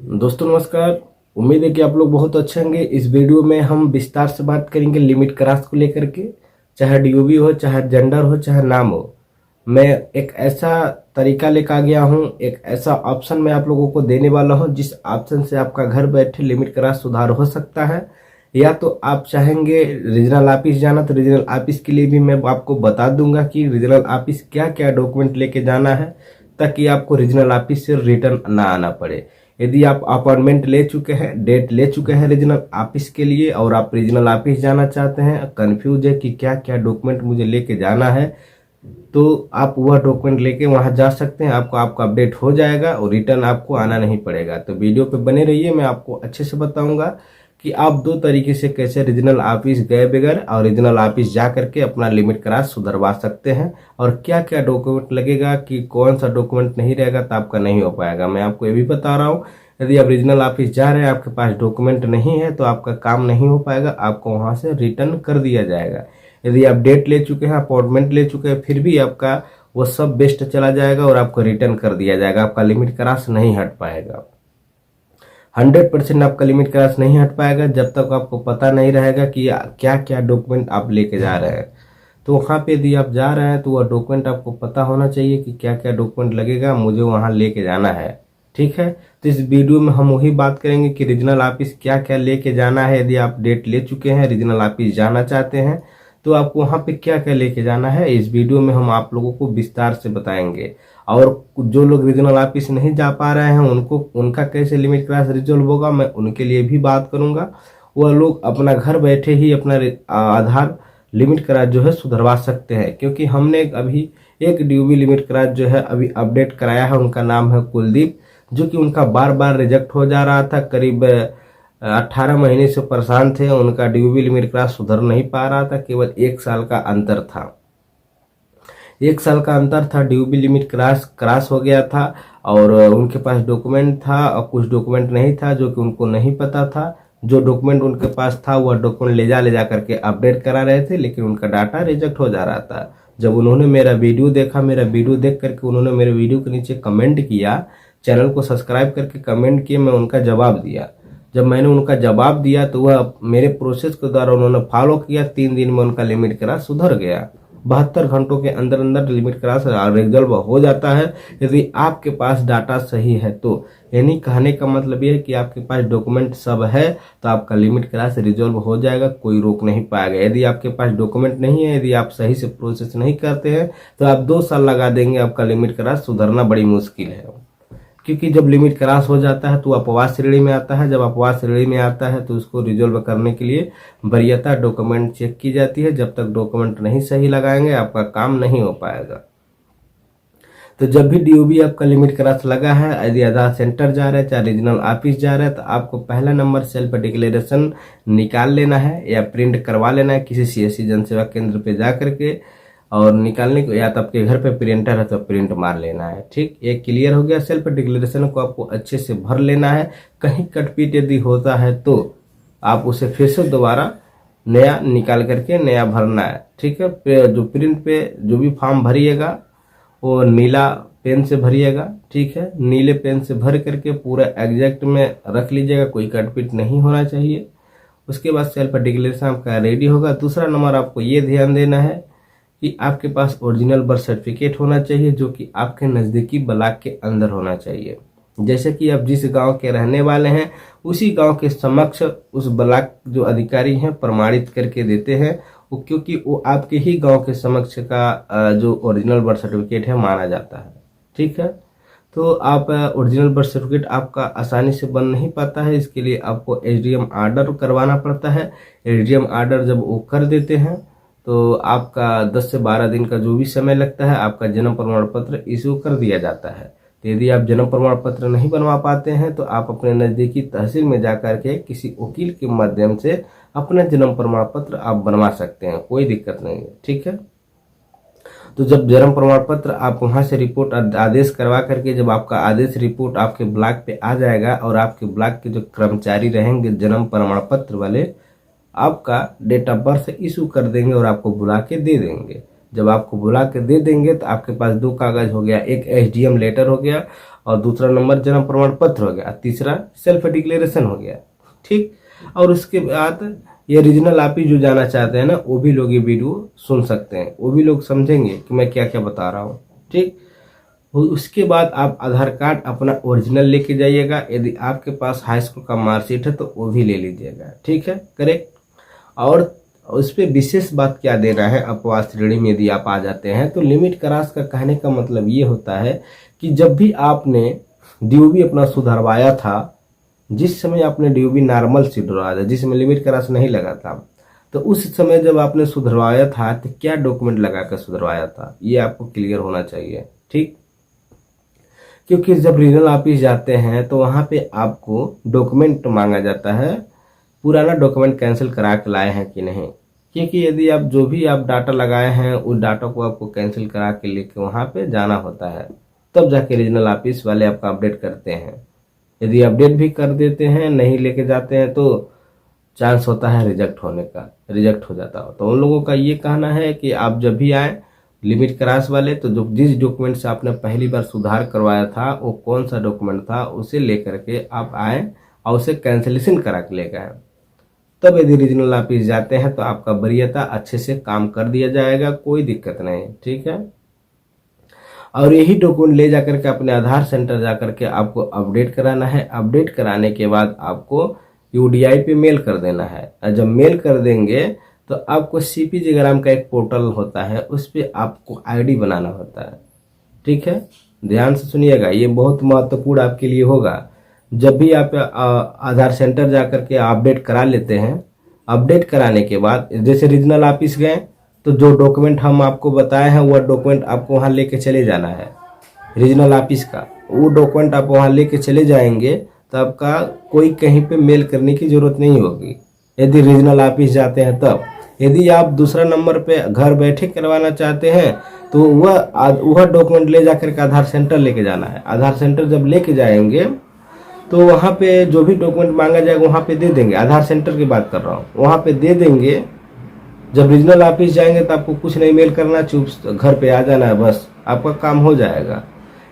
दोस्तों नमस्कार। उम्मीद है कि आप लोग बहुत अच्छे होंगे। इस वीडियो में हम विस्तार से बात करेंगे लिमिट क्रॉस को लेकर के। चाहे डीओबी हो, चाहे जेंडर हो, चाहे नाम हो, मैं एक ऐसा तरीका लेकर आ गया हूँ, एक ऐसा ऑप्शन मैं आप लोगों को देने वाला हूँ जिस ऑप्शन से आपका घर बैठे लिमिट क्रॉस सुधार हो सकता है। या तो आप चाहेंगे रीजनल ऑफिस जाना, तो रीजनल ऑफिस के लिए भी मैं आपको बता दूंगा कि रीजनल ऑफिस क्या क्या डॉक्यूमेंट लेके जाना है, ताकि आपको रीजनल ऑफिस से रिटर्न ना आना पड़े। यदि आप अपॉइंटमेंट ले चुके हैं, डेट ले चुके हैं रीजनल ऑफिस के लिए, और आप रीजनल ऑफिस जाना चाहते हैं, कंफ्यूज है कि क्या क्या डॉक्यूमेंट मुझे लेके जाना है, तो आप वह डॉक्यूमेंट लेके वहां जा सकते हैं। आपका अपडेट हो जाएगा और रिटर्न आपको आना नहीं पड़ेगा। तो वीडियो पे बने रहिए, मैं आपको अच्छे से बताऊंगा कि आप दो तरीके से कैसे रीजनल ऑफिस गए बगैर और रीजनल ऑफिस जा करके अपना लिमिट क्रॉस सुधरवा सकते हैं, और क्या क्या डॉक्यूमेंट लगेगा, कि कौन सा डॉक्यूमेंट नहीं रहेगा तो आपका नहीं हो पाएगा। मैं आपको ये भी बता रहा हूँ, यदि आप रीजनल ऑफिस जा रहे हैं, आपके पास डॉक्यूमेंट नहीं है, तो आपका काम नहीं हो पाएगा, आपको वहां से रिटर्न कर दिया जाएगा। यदि आप डेट ले चुके हैं, अपॉइंटमेंट ले चुके हैं, फिर भी आपका वो सब बेस्ट चला जाएगा और आपको रिटर्न कर दिया जाएगा। आपका लिमिट क्रॉस नहीं हट पाएगा। 100% आपका लिमिट क्रॉस नहीं हट पाएगा जब तक आपको पता नहीं रहेगा कि क्या क्या डॉक्यूमेंट आप लेके जा रहे हैं। तो वहाँ पे यदि आप जा रहे हैं तो वह डॉक्यूमेंट आपको पता होना चाहिए कि क्या क्या डॉक्यूमेंट लगेगा, मुझे वहाँ लेके जाना है। ठीक है, तो इस वीडियो में हम वही बात करेंगे कि रीजनल ऑफिस क्या क्या लेके जाना है। यदि आप डेट ले चुके हैं, रीजनल ऑफिस जाना चाहते हैं, तो आपको वहाँ पे क्या क्या लेके जाना है, इस वीडियो में हम आप लोगों को विस्तार से बताएंगे। और जो लोग रीजनल ऑफिस नहीं जा पा रहे हैं, उनका कैसे लिमिट क्रॉस रिजॉल्व होगा, मैं उनके लिए भी बात करूंगा। वह लोग अपना घर बैठे ही अपना आधार लिमिट क्रॉस जो है सुधरवा सकते हैं, क्योंकि हमने अभी एक डीओबी लिमिट क्रॉस जो है अभी अपडेट कराया है। उनका नाम है कुलदीप, जो कि उनका बार बार रिजेक्ट हो जा रहा था। करीब 18 महीने से परेशान थे, उनका डीओबी लिमिट क्रॉस सुधर नहीं पा रहा था। केवल 1 साल का अंतर था, 1 साल का अंतर था, डीओबी लिमिट क्रॉस हो गया था। और उनके पास डॉक्यूमेंट था और कुछ डॉक्यूमेंट नहीं था, जो कि उनको नहीं पता था। जो डॉक्यूमेंट उनके पास था वह डॉक्यूमेंट ले जा करके अपडेट करा रहे थे, लेकिन उनका डाटा रिजेक्ट हो जा रहा था। जब उन्होंने मेरा वीडियो देखा, मेरा वीडियो देख करके उन्होंने मेरे वीडियो के नीचे कमेंट किया, चैनल को सब्सक्राइब करके कमेंट किए, मैं उनका जवाब दिया। जब मैंने उनका जवाब दिया तो वह मेरे प्रोसेस के द्वारा उन्होंने फॉलो किया। 3 दिन में उनका लिमिट क्रॉस सुधर गया। 72 घंटों के अंदर अंदर लिमिट क्रॉस रिजॉल्व हो जाता है, यदि आपके पास डाटा सही है तो। यानी कहने का मतलब यह है कि आपके पास डॉक्यूमेंट सब है तो आपका लिमिट क्रॉस रिजॉल्व हो जाएगा, कोई रोक नहीं पाएगा। यदि आपके पास डॉक्यूमेंट नहीं है, यदि आप सही से प्रोसेस नहीं करते हैं, तो आप 2 साल लगा देंगे, आपका लिमिट क्रॉस सुधरना बड़ी मुश्किल है। क्योंकि जब लिमिट क्रॉस हो जाता है तो अपवाद श्रेणी में आता है। जब अपवाद श्रेणी में आता है तो उसको रिजॉल्व करने के लिए वरीयता डॉक्यूमेंट चेक की जाती है। जब तक डॉक्यूमेंट नहीं सही लगाएंगे, आपका काम नहीं हो पाएगा। तो जब भी डीओबी आपका लिमिट क्रॉस लगा है, यदि आधार सेंटर जा रहे हैं, चाहे रीजनल ऑफिस जा रहे हैं, तो आपको पहला नंबर सेल्फ डिक्लेरेशन निकाल लेना है या प्रिंट करवा लेना है किसी सीएससी जनसेवा केंद्र पे जा करके। और निकालने को, या तो आपके घर पे प्रिंटर है तो प्रिंट मार लेना है। ठीक, ये क्लियर हो गया। सेल्फ डिक्लेरेशन को आपको अच्छे से भर लेना है। कहीं कटपीट यदि होता है तो आप उसे फिर से दोबारा नया निकाल करके नया भरना है। ठीक है, जो प्रिंट पे जो भी फॉर्म भरिएगा वो नीला पेन से भरिएगा। ठीक है, नीले पेन से भर करके पूरा एग्जैक्ट में रख लीजिएगा, कोई कटपीट नहीं होना चाहिए। उसके बाद सेल्फ डिक्लेरेशन आपका रेडी होगा। दूसरा नंबर आपको ये ध्यान देना है कि आपके पास ओरिजिनल बर्थ सर्टिफिकेट होना चाहिए, जो कि आपके नज़दीकी ब्लॉक के अंदर होना चाहिए। जैसे कि आप जिस गांव के रहने वाले हैं, उसी गांव के समक्ष उस ब्लॉक जो अधिकारी हैं प्रमाणित करके देते हैं, वो क्योंकि वो आपके ही गांव के समक्ष का जो ओरिजिनल बर्थ सर्टिफिकेट है माना जाता है। ठीक है, तो आप ओरिजिनल बर्थ सर्टिफिकेट आपका आसानी से बन नहीं पाता है, इसके लिए आपको एसडीएम ऑर्डर करवाना पड़ता है। एसडीएम ऑर्डर जब वो कर देते हैं तो आपका 10 से 12 दिन का जो भी समय लगता है, आपका जन्म प्रमाण पत्र इशू कर दिया जाता है। तो यदि आप जन्म प्रमाण पत्र नहीं बनवा पाते हैं तो आप अपने नज़दीकी तहसील में जाकर के किसी वकील के माध्यम से अपना जन्म प्रमाण पत्र आप बनवा सकते हैं, कोई दिक्कत नहीं है। ठीक है, तो जब जन्म प्रमाण पत्र आप वहां से रिपोर्ट आदेश करवा करके, जब आपका आदेश रिपोर्ट आपके ब्लॉक पे आ जाएगा और आपके ब्लॉक के जो कर्मचारी रहेंगे जन्म प्रमाण पत्र वाले, आपका डेट ऑफ बर्थ इशू कर देंगे और आपको बुला के दे देंगे। जब आपको बुला के दे देंगे तो आपके पास 2 कागज हो गया, एक एसडीएम लेटर हो गया और दूसरा नंबर जन्म प्रमाण पत्र हो गया, तीसरा सेल्फ डिक्लेरेशन हो गया। ठीक, और उसके बाद ये रीजनल ऑफिस जो जाना चाहते हैं ना, वो भी लोग ये वीडियो सुन सकते हैं, वो भी लोग समझेंगे कि मैं क्या क्या बता रहा हूँ। ठीक, उसके बाद आप आधार कार्ड अपना ओरिजिनल लेके जाइएगा, यदि आपके पास हाई स्कूल का मार्कशीट है तो वो भी ले लीजिएगा। ठीक है, करेक्ट। और उस पर विशेष बात क्या देना है, अपवाद श्रेणी में यदि आप आ जाते हैं तो लिमिट क्रॉस का कहने का मतलब ये होता है कि जब भी आपने डीओबी अपना सुधरवाया था, जिस समय आपने डीओबी नॉर्मल सुधरवाया था, जिस समय लिमिट क्रॉस नहीं लगा था, तो उस समय जब आपने सुधरवाया था तो क्या डॉक्यूमेंट लगा कर सुधरवाया था, ये आपको क्लियर होना चाहिए। ठीक, क्योंकि जब रीजनल ऑफिस जाते हैं तो वहाँ पे आपको डॉक्यूमेंट मांगा जाता है, पुराना डॉक्यूमेंट कैंसिल करा के लाए हैं कि नहीं, क्योंकि यदि आप जो भी आप डाटा लगाए हैं उस डाटा को आपको कैंसिल करा के लेके वहाँ पे जाना होता है, तब जाके रीजनल ऑफिस वाले आपका अपडेट करते हैं। यदि अपडेट भी कर देते हैं, नहीं लेके जाते हैं, तो चांस होता है रिजेक्ट होने का, रिजेक्ट हो जाता हो। तो उन लोगों का ये कहना है कि आप जब भी आए लिमिट क्रॉस वाले, तो जो जिस डॉक्यूमेंट से आपने पहली बार सुधार करवाया था वो कौन सा डॉक्यूमेंट था, उसे लेकर के आप आए और उसे कैंसिलेशन करा के ले गए। तब यदि रीजनल ऑफिस जाते हैं तो आपका वरीयता अच्छे से काम कर दिया जाएगा, कोई दिक्कत नहीं। ठीक है, और यही डॉक्यूमेंट ले जाकर के अपने आधार सेंटर जाकर के आपको अपडेट कराना है। अपडेट कराने के बाद आपको यूडीआई पे मेल कर देना है, और जब मेल कर देंगे तो आपको सीपीजी ग्राम का एक पोर्टल होता है, उस पर आपको आईडी बनाना होता है। ठीक है, ध्यान से सुनिएगा, ये बहुत महत्वपूर्ण आपके लिए होगा। जब भी आप आधार सेंटर जाकर के अपडेट करा लेते हैं, अपडेट कराने के बाद जैसे रीजनल ऑफिस गए तो जो डॉक्यूमेंट हम आपको बताए हैं वह डॉक्यूमेंट आपको वहाँ लेके चले जाना है रीजनल ऑफिस का। वो डॉक्यूमेंट आप वहाँ लेके चले जाएंगे तो आपका कोई कहीं पे मेल करने की जरूरत नहीं होगी यदि रीजनल ऑफिस जाते हैं तब। यदि आप दूसरा नंबर पे घर बैठे करवाना चाहते हैं तो वह डॉक्यूमेंट ले जाकर के आधार सेंटर लेके जाना है। आधार सेंटर जब लेके जाएंगे तो वहाँ पे जो भी डॉक्यूमेंट मांगा जाएगा वहाँ पे दे देंगे। आधार सेंटर की बात कर रहा हूँ, वहाँ पे दे देंगे। जब रीजनल ऑफिस जाएंगे तो आपको कुछ नहीं मेल करना, चुप घर पे आ जाना है, बस आपका काम हो जाएगा।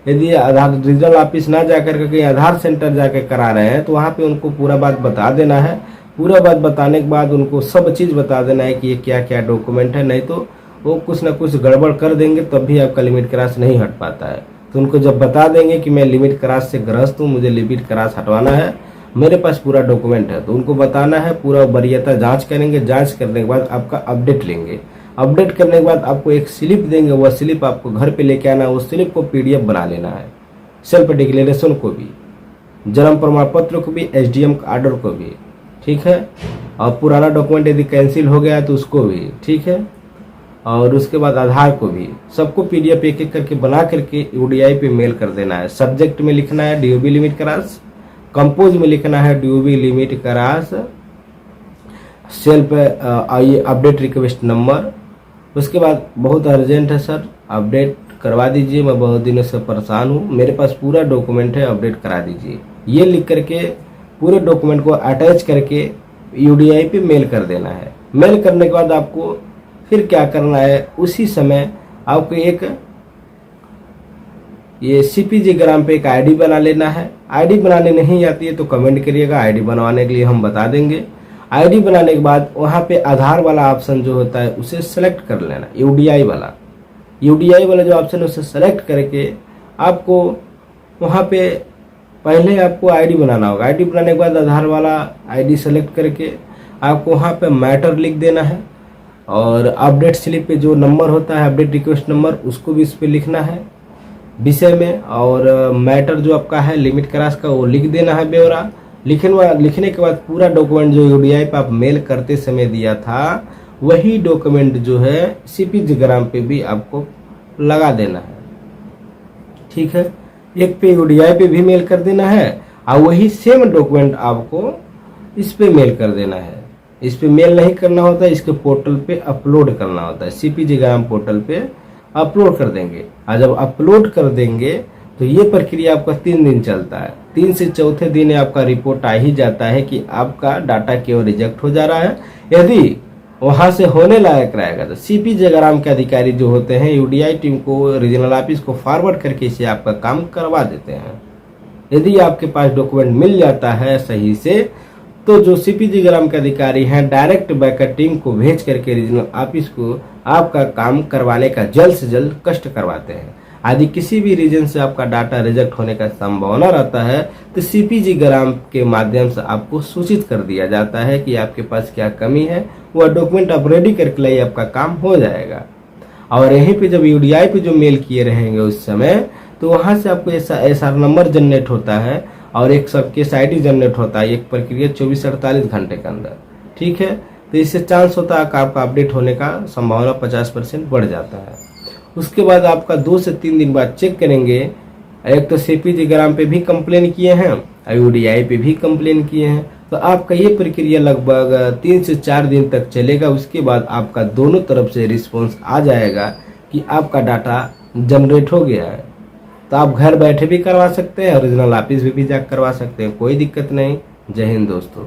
यदि आधार रीजनल ऑफिस ना जाकर के कहीं आधार सेंटर जाके करा रहे हैं तो वहाँ पे उनको पूरा बात बता देना है। पूरा बात बताने के बाद उनको सब चीज़ बता देना है कि ये क्या क्या डॉक्यूमेंट है, नहीं तो वो कुछ ना कुछ गड़बड़ कर देंगे, तब भी आपका लिमिट क्रॉस नहीं हट पाता है। तो उनको जब बता देंगे कि मैं लिमिट क्रॉस से ग्रस्त हूँ, मुझे लिमिट क्रॉस हटवाना है, मेरे पास पूरा डॉक्यूमेंट है, तो उनको बताना है। पूरा वरीयता जांच करेंगे, जांच करने के बाद आपका अपडेट लेंगे। अपडेट करने के बाद आपको एक स्लिप देंगे, वह स्लिप आपको घर पे लेके आना है। उस स्लिप को पीडीएफ बना लेना है, सेल्फ डिक्लेरेशन को भी, जन्म प्रमाण पत्र को भी, एसडीएम ऑर्डर को भी। ठीक है, और पुराना डॉक्यूमेंट यदि कैंसिल हो गया तो उसको भी। ठीक है, और उसके बाद आधार को भी, सबको पीडीएफ एक एक करके बना करके यूडीआई पे मेल कर देना है। सब्जेक्ट में लिखना है डीओबी लिमिट क्रॉस, कंपोज में लिखना है DOB limit cross self update request number. उसके बाद बहुत अर्जेंट है सर, अपडेट करवा दीजिए, मैं बहुत दिनों से परेशान हूँ, मेरे पास पूरा डॉक्यूमेंट है, अपडेट करा दीजिए। ये लिख करके पूरे डॉक्यूमेंट को अटैच करके यूडीआई पे मेल कर देना है। मेल करने के बाद आपको फिर क्या करना है, उसी समय आपको एक ये सीपीजी ग्राम पे एक आईडी बना लेना है। आईडी बनाने नहीं आती है तो कमेंट करिएगा, आईडी बनवाने के लिए हम बता देंगे। आईडी बनाने के बाद वहाँ पे आधार वाला ऑप्शन जो होता है उसे सेलेक्ट कर लेना, यूडीआई वाला जो ऑप्शन है उसे सेलेक्ट करके आपको वहाँ पे पहले आपको आईडी बनाना होगा। आईडी बनाने के बाद आधार वाला आईडी सेलेक्ट करके आपको वहाँ पे मैटर लिख देना है, और अपडेट स्लिप पे जो नंबर होता है अपडेट रिक्वेस्ट नंबर उसको भी इस पर लिखना है विषय में, और मैटर जो आपका है लिमिट क्रॉस का वो लिख देना है ब्यौरा। लिखने के बाद पूरा डॉक्यूमेंट जो यूडीआई पे आप मेल करते समय दिया था वही डॉक्यूमेंट जो है सीपीजी ग्राम पे भी आपको लगा देना है। ठीक है, एक पे यूडीआई पे भी मेल कर देना है और वही सेम डॉक्यूमेंट आपको इस पे मेल कर देना है। इस पे मेल नहीं करना होता है, इसके पोर्टल पे अपलोड करना होता है। सीपीजी ग्राम पोर्टल पे अपलोड कर देंगे, और जब अपलोड कर देंगे तो ये प्रक्रिया आपका 3 दिन चलता है। 3 से चौथे दिन आपका रिपोर्ट आ ही जाता है कि आपका डाटा केवल रिजेक्ट हो जा रहा है। यदि वहां से होने लायक रहेगा तो सीपीजे ग्राम के अधिकारी जो होते हैं यूडीआई टीम को रीजनल ऑफिस को फॉरवर्ड करके इसे आपका काम करवा देते हैं। यदि आपके पास डॉक्यूमेंट मिल जाता है सही से तो जो सीपीजी ग्राम के अधिकारी हैं डायरेक्ट बैकर टीम को भेज करके रीजनल ऑफिस को आपका काम करवाने का जल्द से जल्द कष्ट करवाते हैं। यदि किसी भी रीजन से आपका डाटा रिजेक्ट होने का संभावना रहता है तो सीपीजी ग्राम के माध्यम से आपको सूचित कर दिया जाता है कि आपके पास क्या कमी है, वह डॉक्यूमेंट आप रेडी करके लाइए, आपका काम हो जाएगा। और यहीं पे जब यूडीआई पे जो मेल किए रहेंगे उस समय तो वहां से आपको एसआर नंबर जनरेट होता है और एक सब केस आईडी जनरेट होता है, एक प्रक्रिया 24 से 48 घंटे के अंदर। ठीक है, तो इससे चांस होता है कि आपका अपडेट होने का संभावना 50% बढ़ जाता है। उसके बाद आपका 2 से 3 दिन बाद चेक करेंगे, एक तो सीपीजी ग्राम पे भी कंप्लेन किए हैं और यूडीआई पे भी कंप्लेन किए हैं, तो आपका ये प्रक्रिया लगभग 3 से 4 दिन तक चलेगा। उसके बाद आपका दोनों तरफ से रिस्पॉन्स आ जाएगा कि आपका डाटा जनरेट हो गया है। तो आप घर बैठे भी करवा सकते हैं, रीजनल ऑफिस भी जाकर करवा सकते हैं, कोई दिक्कत नहीं। जय हिंद दोस्तों।